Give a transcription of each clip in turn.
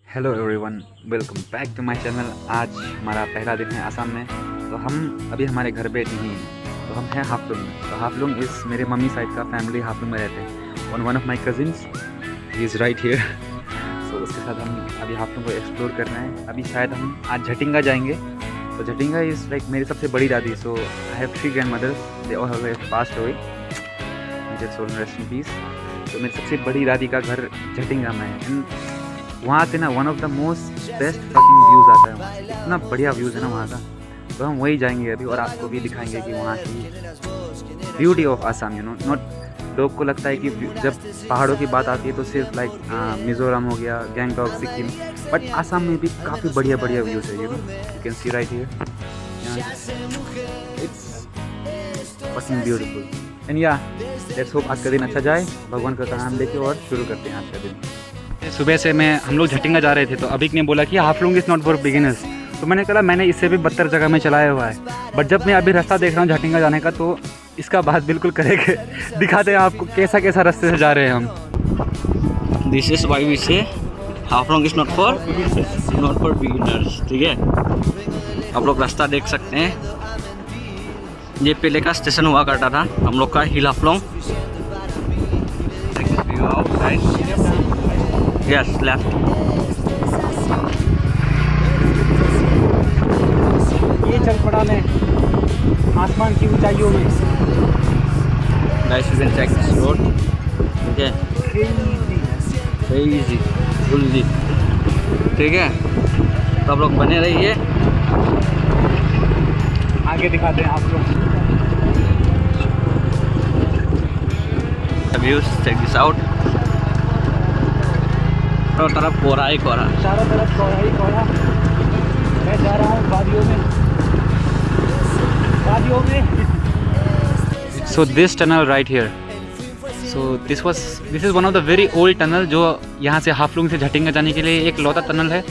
Hello everyone, welcome back to my channel. आज हमारा पहला दिन है आसाम में। तो हम अभी हमारे घर पे नहीं हैं, तो हम हैं हाफलोंग में। तो हाफलोंग इस मेरे मम्मी साइड का फैमिली हाफलोंग में रहते हैं। और one of my cousins he is right here. So उसके साथ हम अभी हाफलोंग को एक्सप्लोर करना है। अभी शायद हम आज झटिंगा जाएंगे। तो झटिंगा इज़ लाइक मेरी सबसे बड़ी दादी। So I have 3 grandmothers, they all have passed away, मुझे सोल रेस्ट इन पीस। तो मेरी सबसे बड़ी दादी का घर झटिंगा में है। एंड वहाँ से ना one of the most best fucking views आता है वहाँ से। इतना बढ़िया व्यूज़ है ना वहाँ का। तो हम वही जाएंगे अभी और आपको भी दिखाएंगे कि वहाँ की beauty of Assam. You know, not लोग को लगता है कि जब पहाड़ों की बात आती है तो सिर्फ लाइक मिज़ोरम हो गया, गैंगटॉक, सिक्किम, बट आसाम में भी काफ़ी बढ़िया बढ़िया व्यूज़ है। You can see right here, it's fucking beautiful. And या लेट्स होप आज का दिन अच्छा जाए, भगवान का नाम लेके, और शुरू करते हैं आज का दिन। सुबह से हम लोग झटिंगा जा रहे थे। तो अभिक ने बोला कि Haflong is not for beginners. तो मैंने कहा मैंने इससे भी बदतर जगह में चलाया हुआ है। बट जब मैं अभी रास्ता देख रहा हूँ झटिंगा जाने का, तो इसका बात बिल्कुल करेंगे। दिखाते हैं आपको कैसा कैसा रास्ते से जा रहे हैं हम। दिस इज वाई वी से Haflong is not for beginners. ठीक है, आप लोग रास्ता देख सकते हैं। ये पहले का स्टेशन हुआ करता था हम लोग का, हिल हाफलोंग। Yes, left. ये चल पड़ा मैं आसमान की ऊंचाइयों में। Guys, you can check this road. ठीक है, इजी फुल्ली। ठीक है, तो आप लोग बने रहिए, आगे दिखाते हैं आप लोग। Views check this out. चारों तरफ कोहरा ही कोहरा, चारों तरफ कोहरा ही कोहरा। मैं जा रहा हूँ वादियों में। So this tunnel right here. So this is one of the very old tunnel जो यहाँ से हाफलोंग से झटिंगा जाने के लिए एक लौता टनल है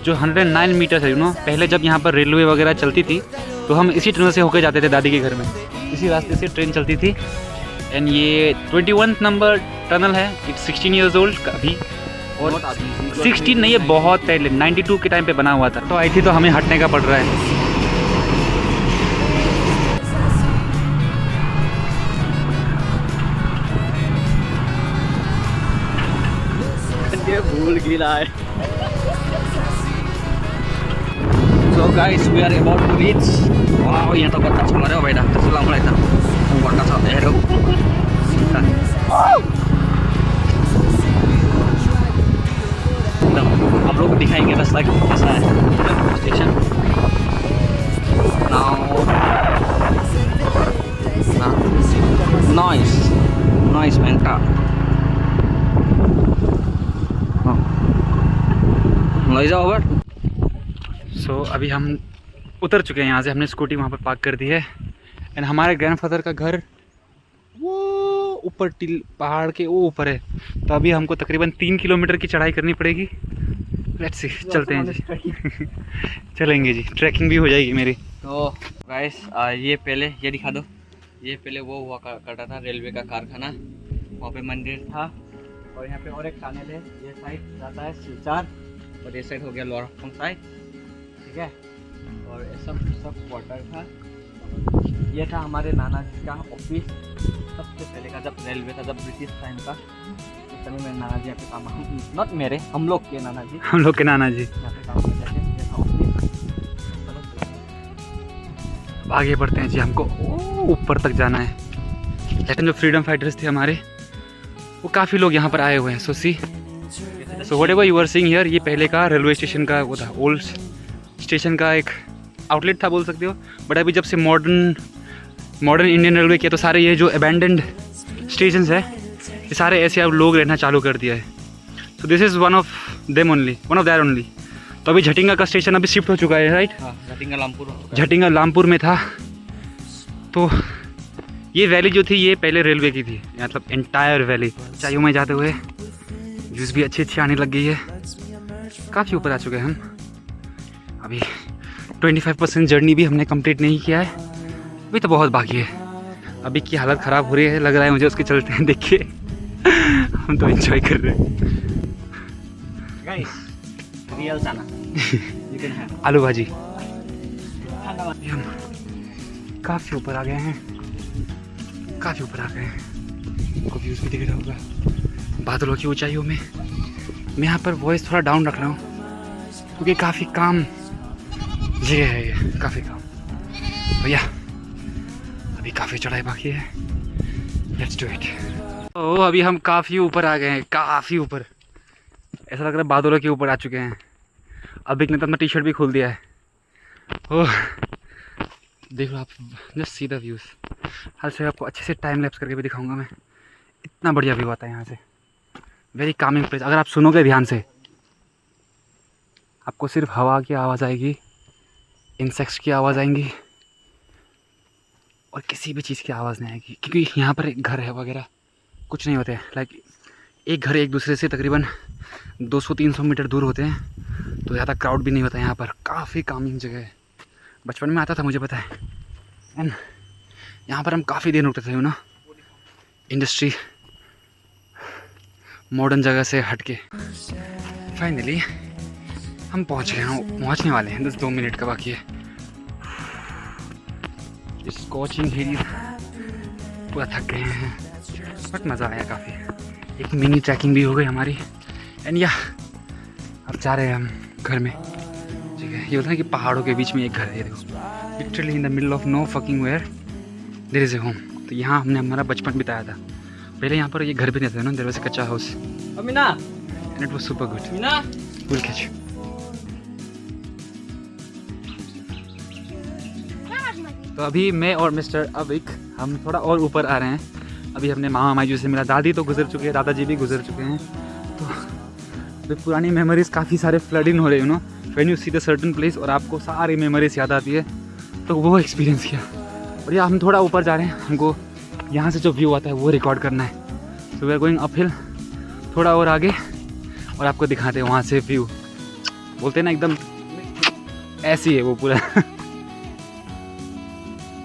जो 109 मीटर है। पहले जब यहाँ पर रेलवे वगैरह चलती थी तो हम इसी टनल से होकर जाते थे दादी के घर में। इसी रास्ते से ट्रेन चलती थी। एंड ये 21 नंबर टनल है। इट्स 16 ईयर्स ओल्ड अभी। और 16 नहीं, ये बहुत पहले 92 के टाइम पे बना हुआ था। तो आई थी तो हमें हटने का पड़ रहा है। ये भूल गिरा है। So guys, we are about to reach. Wow, यहाँ तो गट्टा चल रहा है भाई। डॉक्टर सलाम अलैकुम। हम गट्टा चलते हैं लोग। आप लोग को दिखाएंगे रास्ता कैसा है। स्टेशन नाइस मैन का ले जाओ ओवर। सो अभी हम उतर चुके हैं यहाँ से। हमने स्कूटी वहाँ पर पार्क कर दी है। एंड हमारे ग्रैंडफादर का घर वो ऊपर टिल पहाड़ के वो ऊपर है। तो अभी हमको तकरीबन 3 किलोमीटर की चढ़ाई करनी पड़ेगी। लेट्स सी, चलते हैं जी। चलेंगे जी, ट्रैकिंग भी हो जाएगी मेरी। तो गाइस, ये पहले ये दिखा दो। ये पहले वो हुआ करता था रेलवे का कारखाना। वहाँ पे मंदिर था और यहाँ पे और एक टनल है। ये साइड जाता है सिलचर और ये साइड हो गया लोअर हाफलोंग साइड। ठीक है, और ये सब क्वार्टर था। ये था हमारे नाना जी का ऑफिस सबसे पहले का, जब रेलवे था, जब ब्रिटिश टाइम का। उस समय मेरे नाना जी यहाँ पे काम, नॉट मेरे, हम लोग के नाना जी यहाँ पे काम करते थे। ये था ऑफिस। आगे बढ़ते हैं जी, हमको ऊपर तक जाना है। लेकिन जो फ्रीडम फाइटर्स थे हमारे, वो काफ़ी लोग यहाँ पर आए हुए हैं। So see, so whatever you are seeing here, ये पहले का रेलवे स्टेशन का वो था, ओल्ड स्टेशन का एक आउटलेट था बोल सकते हो। बट अभी जब से मॉडर्न इंडियन रेलवे किया तो सारे ये जो अबैंडन्ड स्टेशन है, ये सारे ऐसे अब लोग रहना चालू कर दिया है। So this is one of their only. तो अभी झटिंगा का स्टेशन अभी शिफ्ट हो चुका है, राइट? झटिंगा लामपुर में था। तो ये वैली जो थी ये पहले रेलवे की थी, मतलब एंटायर वैली। ऊंचाइयों में जाते हुए व्यूज़ भी अच्छी आने लग गई है। काफ़ी ऊपर आ चुके हैं हम। अभी 25% जर्नी भी हमने कंप्लीट नहीं किया है, अभी तो बहुत बाकी है। अभी की हालत ख़राब हो रही है, लग रहा है मुझे उसके चलते हैं। देखिए हम तो एंजॉय कर रहे हैं। गाइस, रियल चना यू कैन हैव आलू भाजी। खाना अभी हम काफ़ी ऊपर आ गए हैं, काफ़ी ऊपर आ गए हैं। आपको व्यूज़ भी दिख रहा होगा बादलों की ऊंचाइयों में। मैं यहाँ पर वॉइस थोड़ा डाउन रख रहा हूँ क्योंकि काफ़ी काम जगह है ये, काफ़ी काम। भैया अभी काफ़ी चढ़ाई बाकी है, लेट्स डू इट। तो अभी हम काफ़ी ऊपर आ गए हैं, काफ़ी ऊपर। ऐसा लग रहा है बादलों के ऊपर आ चुके हैं। अभी ने तो अपना टी शर्ट भी खोल दिया है। ओह देख लो आप, जस्ट सी द व्यूज़। हर से आपको अच्छे से टाइम लैप्स करके भी दिखाऊंगा मैं। इतना बढ़िया व्यू आता है यहाँ से, वेरी कामिंग प्लेस। अगर आप सुनोगे ध्यान से, आपको सिर्फ हवा की आवाज़ आएगी, इंसेक्ट्स की आवाज़ आएंगी और किसी भी चीज़ की आवाज़ नहीं आएगी, क्योंकि यहाँ पर एक घर है वगैरह कुछ नहीं होते हैं। लाइक एक घर एक दूसरे से तकरीबन 200-300 मीटर दूर होते हैं, तो ज़्यादा क्राउड भी नहीं होता यहाँ पर। काफ़ी कामिंग जगह है। बचपन में आता था, मुझे पता है। एंड यहाँ पर हम काफ़ी देर रुकते थे ना, इंडस्ट्री मॉडर्न जगह से हट के। फाइनली हम पहुँच गए हैं, पहुँचने वाले हैं, 2 मिनट का बाकी है। स्कॉचिंग हिल, पूरा थक गए हैं बट मज़ा आया काफ़ी। एक मिनी ट्रैकिंग भी हो गई हमारी। एंड या अब जा रहे हैं हम घर में। ठीक है, ये होता है कि पहाड़ों के बीच में एक घर है, देखो, literally in the middle of no fucking where there is a home. तो यहाँ हमने हमारा बचपन बिताया था। पहले यहाँ पर ये घर भी नहीं था ना, देयर वाज अ कच्चा house and it was super good. Will catch. तो अभी मैं और मिस्टर अविक हम थोड़ा और ऊपर आ रहे हैं। अभी हमने मामा मायजू से मिला, दादी तो गुजर चुके हैं, दादाजी भी गुजर चुके हैं। तो अभी पुरानी मेमोरीज काफ़ी सारे फ्लड इन हो रहे हैं, know when you see the certain place और आपको सारी मेमोरीज याद आती है, तो वो एक्सपीरियंस किया। और या हम थोड़ा ऊपर जा रहे हैं, हमको यहाँ से जो व्यू आता है वो रिकॉर्ड करना है। So we are going uphill, थोड़ा और आगे, और आपको दिखाते हैं वहाँ से व्यू। बोलते हैं ना एकदम ऐसी है वो पूरा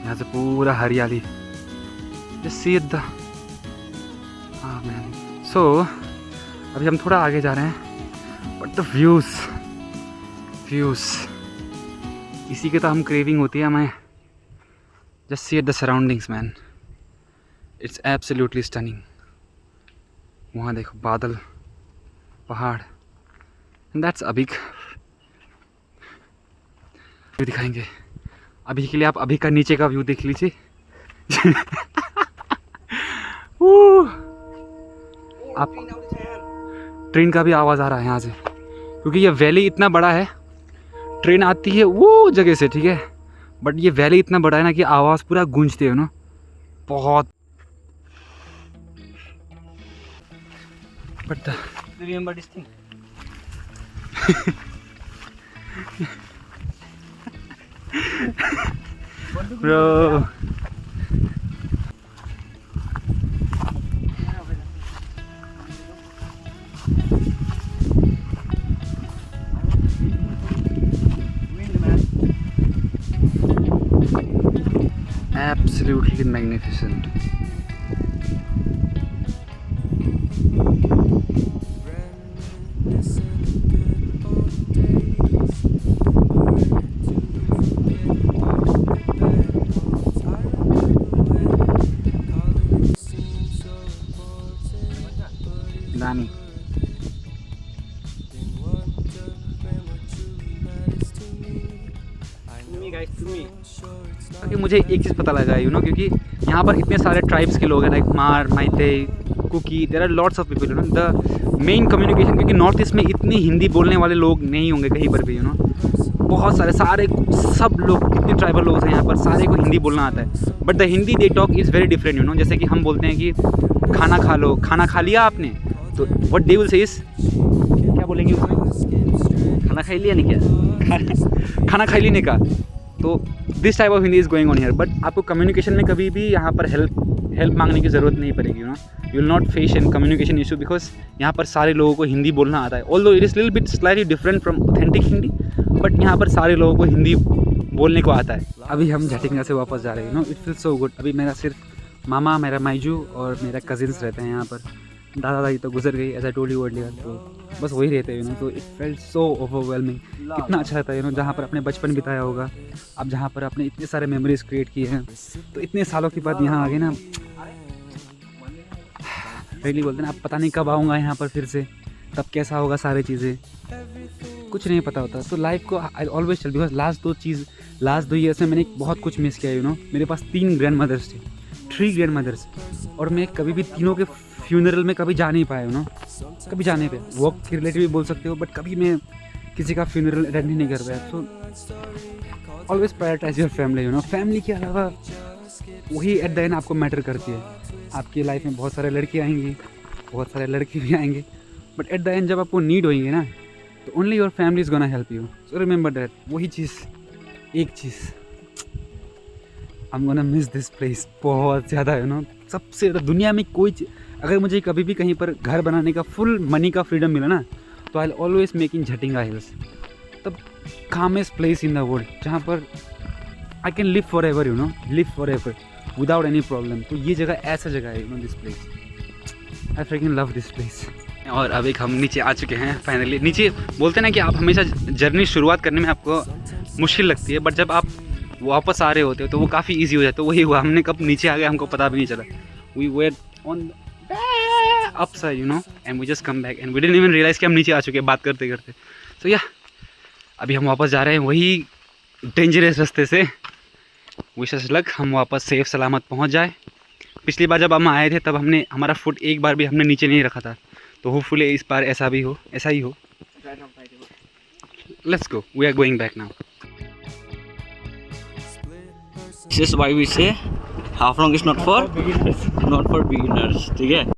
यहाँ से पूरा हरियाली, just see it the man. So अभी हम थोड़ा आगे जा रहे हैं, बट द व्यूज़ इसी के तो हम क्रेविंग होती है हमें। Just see it the surroundings man, it's absolutely stunning. वहाँ देखो बादल, पहाड़, एंड दैट्स अभी दिखाएंगे। अभी के लिए आप अभी का नीचे का व्यू देख लीजिए आपको ट्रेन का भी आवाज़ आ रहा है यहाँ से, क्योंकि ये वैली इतना बड़ा है। ट्रेन आती है वो जगह से, ठीक है, बट ये वैली इतना बड़ा है ना कि आवाज़ पूरा गूंजती है ना, बहुत। But remember this thing bro, absolutely magnificent. Dani. क्योंकि मुझे एक चीज़ पता लगा क्योंकि यहाँ पर इतने सारे ट्राइब्स के लोग हैं, like Mar, Meitei, Kuki, there are lots of people the main communication, क्योंकि नॉर्थ ईस्ट में इतनी हिंदी बोलने वाले लोग नहीं होंगे कहीं पर भी बहुत सारे सब लोग, कितने ट्राइबल लोग हैं यहाँ पर, सारे को हिंदी बोलना आता है। But the Hindi they talk is very different जैसे कि हम बोलते हैं कि खाना खा लो, खाना खा लिया आपने, तो what they will say is, क्या बोलेंगे उसमें, खाना खाई लिया नहीं क्या, खाना खा लेने का। तो this type of Hindi is going on here. But आपको कम्युनिकेशन में कभी भी यहाँ पर हेल्प मांगने की ज़रूरत नहीं पड़ेगी, you will not face N communication issue, because यहाँ पर सारे लोगों को हिंदी बोलना आता है। Although it is little bit slightly different from authentic Hindi, but यहाँ पर सारे लोगों को हिंदी बोलने को आता है। अभी हम झटिंगा से वापस जा रहे हैं, इट फील्स सो गुड। अभी मेरा सिर्फ मामा, मेरा मायजू और मेरा कजिन्स रहते हैं यहाँ पर, दादा दादी तो गुजर गई, ऐसा टोली वोड लिया, तो बस वही रहते हैं तो इट फेल्ट सो ओवरवेलमिंग। कितना अच्छा रहता है जहाँ पर अपने बचपन बिताया होगा, अब जहाँ पर अपने इतने सारे मेमोरीज क्रिएट किए हैं, तो इतने सालों के बाद यहाँ आ गए ना, रियली बोलते हैं ना, अब पता नहीं कब आऊँगा यहाँ पर फिर से, तब कैसा होगा सारी चीज़ें, कुछ नहीं पता होता। तो लाइफ को I always tell, because last 2 year से मैंने बहुत कुछ मिस किया मेरे पास 3 ग्रैंड मदर्स थे, 3 ग्रैंड मदर्स, और मैं कभी भी तीनों के फ्यूनरल में कभी जा नहीं पाया कभी जाने पे वर्क के रिलेटिव भी बोल सकते हो, बट कभी मैं किसी का फ्यूनरल अटेंड ही नहीं कर पाया। So always prioritise your family family के अलावा वही एट द एंड आपको मैटर करती है। आपकी लाइफ में बहुत सारे लड़के आएंगे, बहुत सारे लड़के भी आएंगे, बट एट द एंड जब आपको नीड होएंगे ना, तो only your family is gonna help you. So remember that, वही चीज़, एक चीज़, I am gonna miss this place बहुत ज़्यादा सबसे ज़्यादा दुनिया में कोई अगर मुझे कभी भी कहीं पर घर बनाने का फुल मनी का फ्रीडम मिला ना, तो I always make in Jatinga hills, तब calmest place in the world, जहाँ पर I can live forever live forever without any problem. तो ये जगह ऐसा जगह है this place, I freaking love this place. और अब एक हम नीचे आ चुके हैं फाइनली। नीचे बोलते हैं ना कि आप हमेशा जर्नी शुरुआत करने में आपको मुश्किल लगती है, बट जब आप वापस आ रहे होते हो तो वो काफ़ी ईजी हो जाता है। तो वही हुआ, हमने कब नीचे आ गए हमको पता भी नहीं चला। We were on upside and we just come back and we didn't even realize कि हम नीचे आ चुके हैं बात करते करते। तो या अभी हम वापस जा रहे हैं वही डेंजरस रास्ते से। विश अस लक हम वापस सेफ सलामत पहुंच जाए। पिछली बार जब हम आए थे तब हमने हमारा फुट एक बार भी हमने नीचे नहीं रखा था, तो होपफुली इस बार ऐसा ही हो। Let's go, we are going back now. This is why we say half long is not for beginners, ठीक है।